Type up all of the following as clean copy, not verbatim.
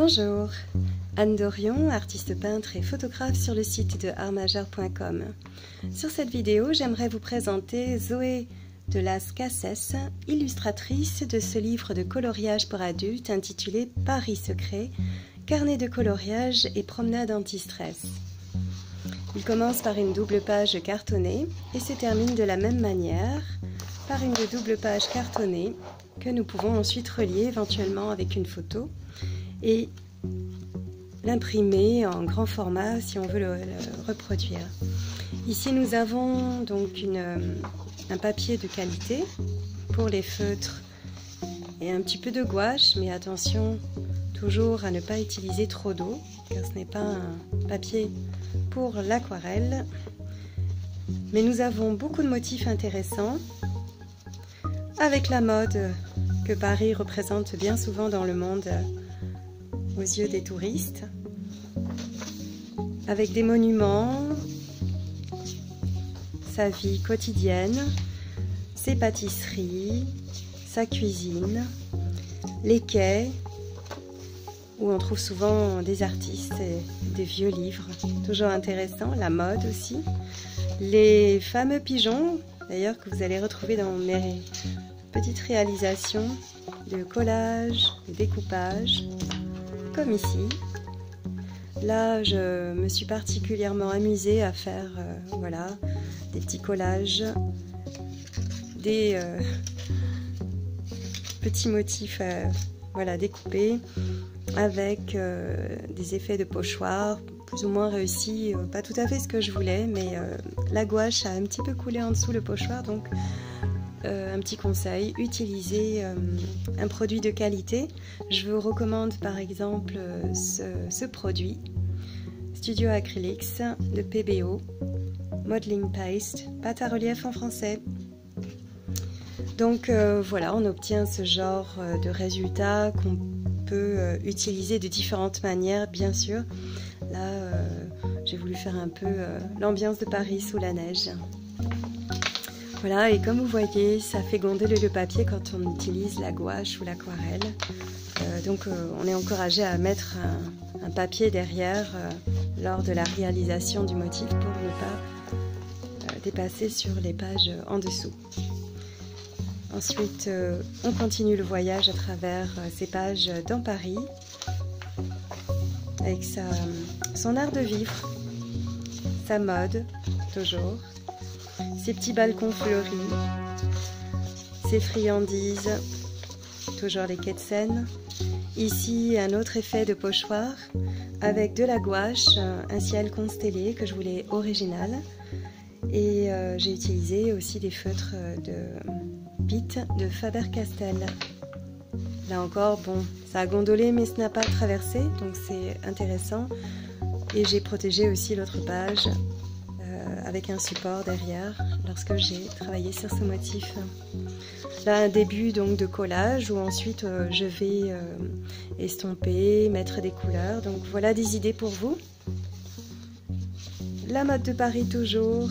Bonjour, Anne Dorion, artiste peintre et photographe sur le site de artmajeur.com. Sur cette vidéo, j'aimerais vous présenter Zoé de Las Cases, illustratrice de ce livre de coloriage pour adultes intitulé Paris secret, carnet de coloriage et promenade anti-stress. Il commence par une double page cartonnée et se termine de la même manière par une double page cartonnée que nous pouvons ensuite relier éventuellement avec une photo et l'imprimer en grand format si on veut le reproduire. Ici nous avons donc un papier de qualité pour les feutres et un petit peu de gouache, mais attention toujours à ne pas utiliser trop d'eau car ce n'est pas un papier pour l'aquarelle. Mais nous avons beaucoup de motifs intéressants avec la mode que Paris représente bien souvent dans le monde aux yeux des touristes, avec des monuments, sa vie quotidienne, ses pâtisseries, sa cuisine, les quais, où on trouve souvent des artistes et des vieux livres, toujours intéressants, la mode aussi, les fameux pigeons, d'ailleurs que vous allez retrouver dans mes petites réalisations de collage, de découpage, comme ici. Là, je me suis particulièrement amusée à faire des petits collages, des petits motifs découpés avec des effets de pochoir plus ou moins réussis, pas tout à fait ce que je voulais, mais la gouache a un petit peu coulé en dessous le pochoir, donc un petit conseil, utilisez un produit de qualité. Je vous recommande par exemple ce produit Studio Acrylics de PBO, Modeling Paste, pâte à relief en français. Donc voilà, on obtient ce genre de résultat qu'on peut utiliser de différentes manières, bien sûr. Là, j'ai voulu faire un peu l'ambiance de Paris sous la neige. Voilà, et comme vous voyez, ça fait gondoler le papier quand on utilise la gouache ou l'aquarelle. Donc on est encouragé à mettre un papier derrière lors de la réalisation du motif pour ne pas dépasser sur les pages en dessous. Ensuite, on continue le voyage à travers ces pages dans Paris avec son art de vivre, sa mode, toujours, ses petits balcons fleuris, ses friandises, toujours les quais de Seine. Ici, un autre effet de pochoir avec de la gouache, un ciel constellé que je voulais original. Et j'ai utilisé aussi des feutres de Pitt de Faber-Castell. Là encore, bon, ça a gondolé mais ce n'a pas traversé, donc c'est intéressant. Et j'ai protégé aussi l'autre page avec un support derrière lorsque j'ai travaillé sur ce motif. Là, un début donc de collage où ensuite je vais estomper, mettre des couleurs. Donc voilà des idées pour vous. La mode de Paris toujours.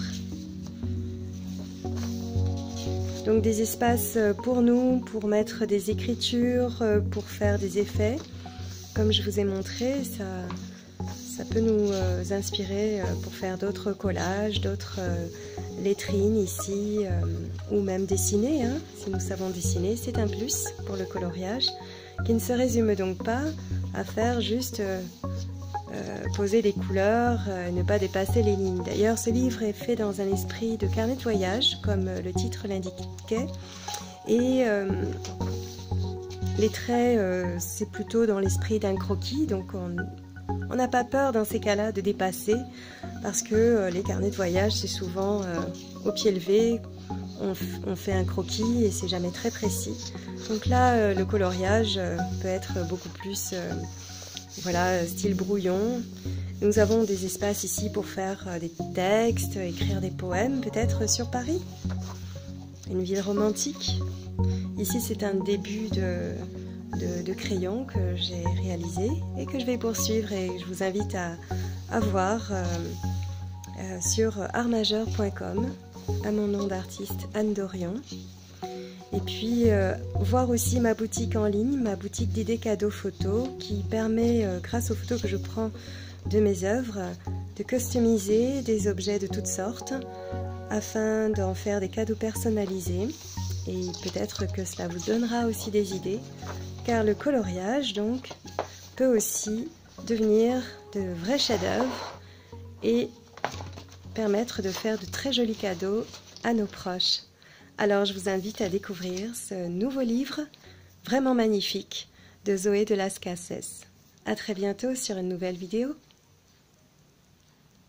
Donc des espaces pour nous, pour mettre des écritures, pour faire des effets. Comme je vous ai montré, ça peut nous inspirer pour faire d'autres collages, d'autres lettrines ici, ou même dessiner. Si nous savons dessiner, c'est un plus pour le coloriage, qui ne se résume donc pas à faire juste poser des couleurs, ne pas dépasser les lignes. D'ailleurs, ce livre est fait dans un esprit de carnet de voyage, comme le titre l'indiquait, et les traits, c'est plutôt dans l'esprit d'un croquis, donc on n'a pas peur dans ces cas-là de dépasser, parce que les carnets de voyage, c'est souvent au pied levé, on fait un croquis et c'est jamais très précis. Donc là, le coloriage peut être beaucoup plus style brouillon. Nous avons des espaces ici pour faire des textes, écrire des poèmes peut-être sur Paris. Une ville romantique. Ici, c'est un début de crayon que j'ai réalisé et que je vais poursuivre, et je vous invite à voir sur artmajeur.com à mon nom d'artiste Anne Dorion. Et puis voir aussi ma boutique en ligne, ma boutique d'idées cadeaux photos, qui permet, grâce aux photos que je prends de mes œuvres, de customiser des objets de toutes sortes afin d'en faire des cadeaux personnalisés. Et peut-être que cela vous donnera aussi des idées, car le coloriage donc peut aussi devenir de vrais chefs-d'œuvre et permettre de faire de très jolis cadeaux à nos proches. Alors je vous invite à découvrir ce nouveau livre vraiment magnifique de Zoé de Las Cases. À très bientôt sur une nouvelle vidéo.